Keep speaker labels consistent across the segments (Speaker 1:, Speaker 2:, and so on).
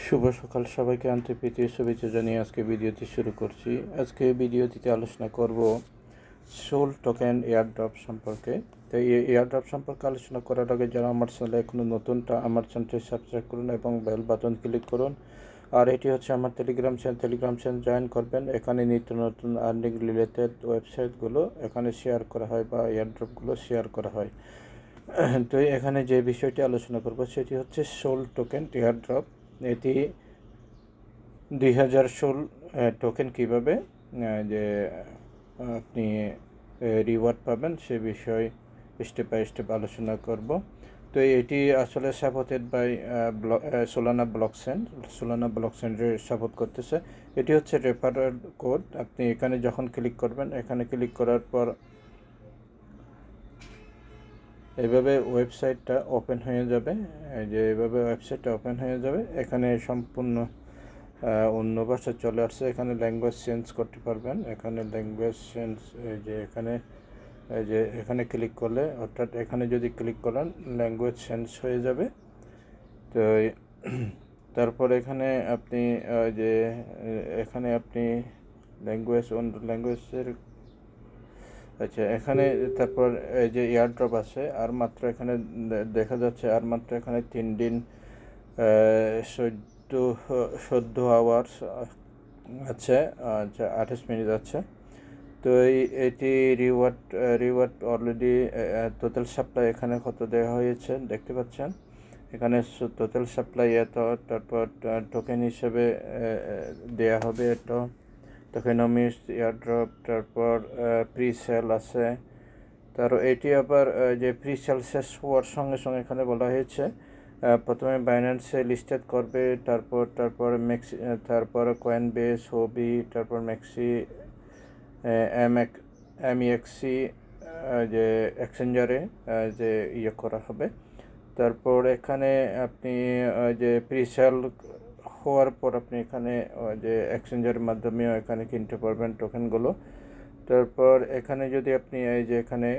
Speaker 1: শুভ সকাল সবাইকে আন্তরিক প্রীতি ও শুভেচ্ছা জানিয়ে আজকে ভিডিওটি শুরু করছি। আজকে ভিডিওটিতে আলোচনা করব সোল টোকেন এয়ারড্রপ সম্পর্কে। তো এই এয়ারড্রপ সম্পর্কে আলোচনা করার আগে যারা আমার চ্যানেলে এখনও নতুনটা আমার চ্যানেলটি সাবস্ক্রাইব করুন এবং বেল বাটন ক্লিক করুন। আর এটি হচ্ছে আমার টেলিগ্রাম চ্যানেল জয়েন করবেন। এখানে নিত্য নতুন আর্নিং রিলেটেড ওয়েবসাইটগুলো এখানে শেয়ার করা হয় বা এয়ারড্রপগুলো শেয়ার করা হয়। তো এখানে যে বিষয়টি আলোচনা করব সেটি হচ্ছে সোল টোকেন এয়ারড্রপ। এটি 2016 টোকেন কীভাবে যে আপনি রিওয়ার্ড পাবেন সে বিষয়ে স্টেপ বাই স্টেপ আলোচনা করব। তো এটি আসলে সাপোর্টেড বাই সোলানা ব্লকচেনের সাপোর্ট করতেছে। এটি হচ্ছে রেফারেল কোড। আপনি এখানে যখন ক্লিক করবেন, এখানে ক্লিক করার পর এইভাবে ওয়েবসাইটটা ওপেন হয়ে যাবে। যে এইভাবে ওয়েবসাইটটা ওপেন হয়ে যাবে। এখানে সম্পূর্ণ অন্য ভাষা চলে আসছে। এখানে ল্যাঙ্গুয়েজ চেঞ্জ করতে পারবেন। এখানে ল্যাঙ্গুয়েজ চেঞ্জ এখানে ক্লিক করলে, অর্থাৎ এখানে যদি ক্লিক করেন ল্যাঙ্গুয়েজ চেঞ্জ হয়ে যাবে। তো তারপর এখানে আপনি এখানে আপনি ল্যাঙ্গুয়েজের আচ্ছা, এখানে তারপর এই যে এয়ারড্রপ আছে আর মাত্র এখানে দেখা যাচ্ছে আর মাত্র এখানে 3 দিন 14 আওয়ার্স আছে, 28 মিনিট আছে। তো এটি রিওয়ার্ড অলরেডি টোটাল সাপ্লাই এখানে কত দেওয়া হয়েছে দেখতে পাচ্ছেন। এখানে টোটাল সাপ্লাই এত, তারপর টোকেন হিসেবে দেয়া হবে এত, টোকেনমিস এয়ারড্রপ, তারপর প্রি সেল আছে। তার এটি আবার যে প্রি সেল শেষ হওয়ার সঙ্গে সঙ্গে এখানে বলা হয়েছে প্রথমে বাইন্যান্সে লিস্টেড করবে, তারপর কয়েনবেস, হবি, তারপর ম্যাক্সি, এমইএক্সি যে এক্সচেঞ্জারে যে করা হবে। তারপর এখানে আপনি যে প্রি সেল হওয়ার পর আপনি এখানে যে এক্সচেঞ্জের মাধ্যমেও এখানে কিনতে পারবেন টোকেনগুলো। তারপর এখানে যদি আপনি এখানে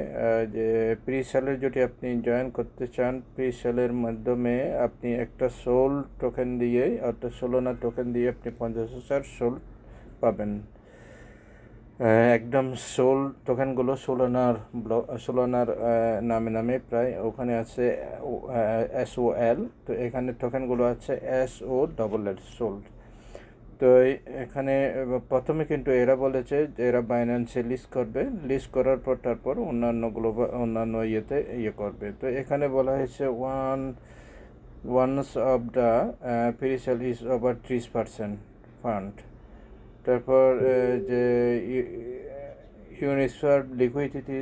Speaker 1: যে প্রি সেলের যদি আপনি জয়েন করতে চান, প্রি সেলের মাধ্যমে আপনি একটা সোল টোকেন দিয়ে, অর্থাৎ সোলানা টোকেন দিয়ে আপনি 50,000 সোল পাবেন। একদম সোল টোকেনগুলো সোলানার নামে প্রায় ওখানে আছে SOL। তো এখানে টোকেনগুলো আছে SOLL সোল্ড। তো এখানে প্রথমে কিন্তু এরা বলেছে যে এরা বাইন্যান্সে লিস্ট করার পর তারপর অন্যান্য ইয়েতে করবে। তো এখানে বলা হয়েছে once of the pre-sale is over 30% fund. তারপর যে ইউনিসওয়ার লিকুইডিটি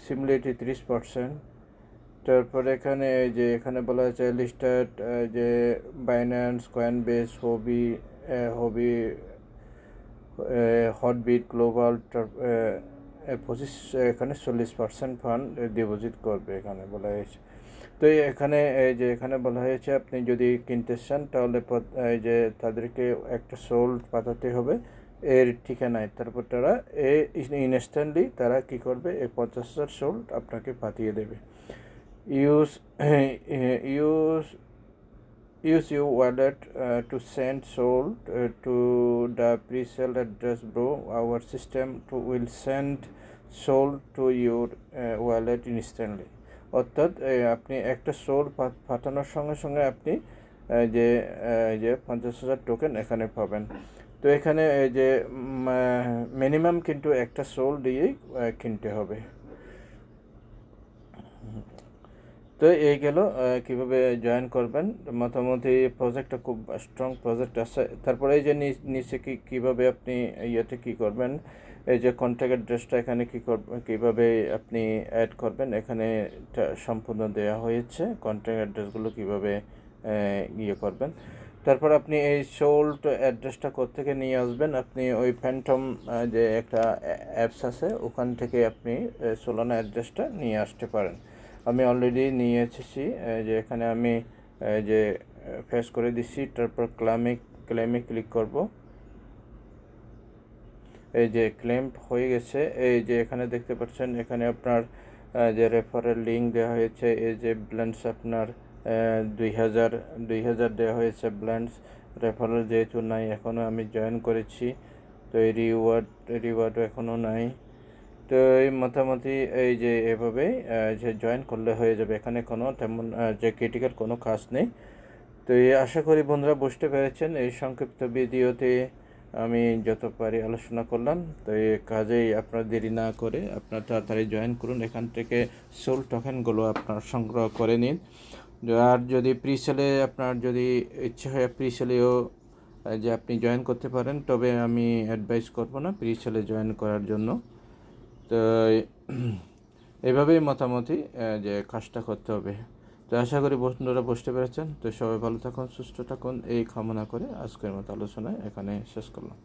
Speaker 1: সিমিলারিটি 30%। তারপর এখানে এখানে বলা হয়েছে লিস্টেড যে বাইন্যান্স, কয়েনবেস, হবি, হটবিট, গ্লোবাল, এখানে 40% ফান্ড ডিপোজিট করবে এখানে বলা হয়েছে। তো এখানে এখানে বলা হয়েছে আপনি যদি কিনতে চান তাহলে তাদেরকে একটা সোল পাঠাতে হবে এর ঠিকানায়। তারপর তারা ইনস্ট্যান্টলি তারা কী করবে, এই 50,000 সোল আপনাকে পাঠিয়ে দেবে। Use your wallet to send SOL to the pre-sale address, bro. Our system will send SOL to your wallet instantly. অর্থাৎ আপনি একটা সোল পাঠানোর সঙ্গে সঙ্গে আপনি যে 50,000 টোকেন এখানে পাবেন। তো এখানে মিনিমাম কিন্তু একটা সোল দিয়েই কিনতে হবে। তো এই গেল কীভাবে জয়েন করবেন। মোটামুটি প্রজেক্টটা খুব স্ট্রং প্রজেক্ট আছে। তারপরে এই যে নিচে কীভাবে আপনি কী করবেন, এই যে কন্ট্যাক্ট অ্যাড্রেসটা এখানে কীভাবে আপনি অ্যাড করবেন এখানে সম্পূর্ণ দেওয়া হয়েছে। কন্ট্যাক্ট অ্যাড্রেসগুলো কীভাবে করবেন। তারপর আপনি এই সোল্ড অ্যাড্রেসটা কোত্থেকে নিয়ে আসবেন, আপনি ওই ফ্যান্টম যে একটা অ্যাপস আছে ওখান থেকে আপনি সোলানা অ্যাড্রেসটা নিয়ে আসতে পারেন। আমি অলরেডি নিয়ে এসেছি। যে এখানে আমি যে ফেস করে দিচ্ছি, তারপর ক্লেমে ক্লিক করব। এই যে ক্লেম হয়ে গেছে। এই যে এখানে দেখতে পাচ্ছেন, এখানে আপনার যে রেফারেল লিঙ্ক দেওয়া হয়েছে, এই যে ব্ল্যান্ডস আপনার 2000 দেওয়া হয়েছে ব্ল্যান্ডস। রেফারেল যেহেতু নাই, এখনও আমি জয়েন করেছি, তো এই রিওয়ার্ডও এখনও নাই। তো এই মোটামুটি এই যে এভাবে যে জয়েন করলে হয়ে যাবে, এখানে কোনো তেমন যে ক্রিটিক্যাল কোনো কাজ নেই। তো এই আশা করি বন্ধুরা বুঝতে পেরেছেন। এই সংক্ষিপ্ত ভিডিওতে আমি যত পারি আলোচনা করলাম। তো এই কাজেই আপনার দেরি না করে আপনার তাড়াতাড়ি জয়েন করুন, এখান থেকে সোল টোকেনগুলো আপনার সংগ্রহ করে নিন। আর যদি প্রিসেলে আপনার যদি ইচ্ছে হয় প্রিসেলেও যে আপনি জয়েন করতে পারেন, তবে আমি অ্যাডভাইস করব না প্রিসেলে জয়েন করার জন্য। তো এভাবেই মোটামুটি যে কাজটা করতে হবে। তো আশা করি বন্ধুরা বুঝতে পেরেছেন। তো সবাই ভালো থাকুন, সুস্থ থাকুন, এই কামনা করে আজকের মতো আলোচনায় এখানে শেষ করলাম।